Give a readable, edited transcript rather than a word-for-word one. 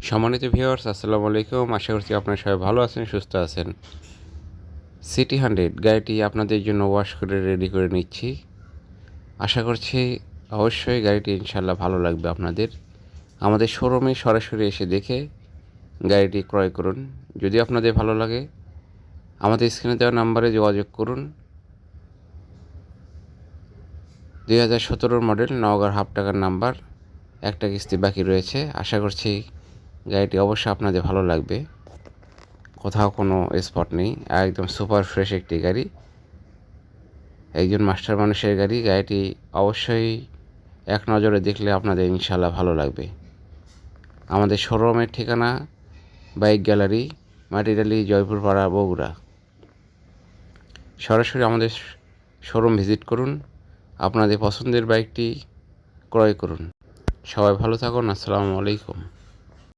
সম্মানিত ভিউয়ার্স, আসসালামু আলাইকুম। আশা করছি আপনারা সবাই ভালো আছেন, সুস্থ আছেন। সিটি 100 গাড়িটি আপনাদের জন্য ওয়াশ করে রেডি করে নিচ্ছি। আশা করছি অবশ্যই গাড়িটি ইনশাল্লাহ ভালো লাগবে আপনাদের। আমাদের শোরুমে সরাসরি এসে দেখে গাড়িটি ক্রয় করুন। যদি আপনাদের ভালো লাগে আমাদের স্ক্রিনে দেওয়া নাম্বারে যোগাযোগ করুন। 2017 মডেল, নওগাঁর হাফ টাকার নাম্বার, একটা কিস্তি বাকি রয়েছে। আশা করছি গাড়িটি অবশ্যই আপনাদের ভালো লাগবে। কোথাও কোনো স্পট নেই, একদম সুপার ফ্রেশ একটি গাড়ি, একজন মাস্টার মানুষের গাড়ি। গাড়িটি অবশ্যই এক নজরে দেখলে আপনাদের ইনশাল্লাহ ভালো লাগবে। আমাদের শোরুমের ঠিকানা বাইক গ্যালারি, মাটিডালি, জয়পুরপাড়া, বগুড়া। সরাসরি আমাদের শোরুম ভিজিট করুন, আপনাদের পছন্দের বাইকটি ক্রয় করুন। সবাই ভালো থাকুন। আসসালামু আলাইকুম।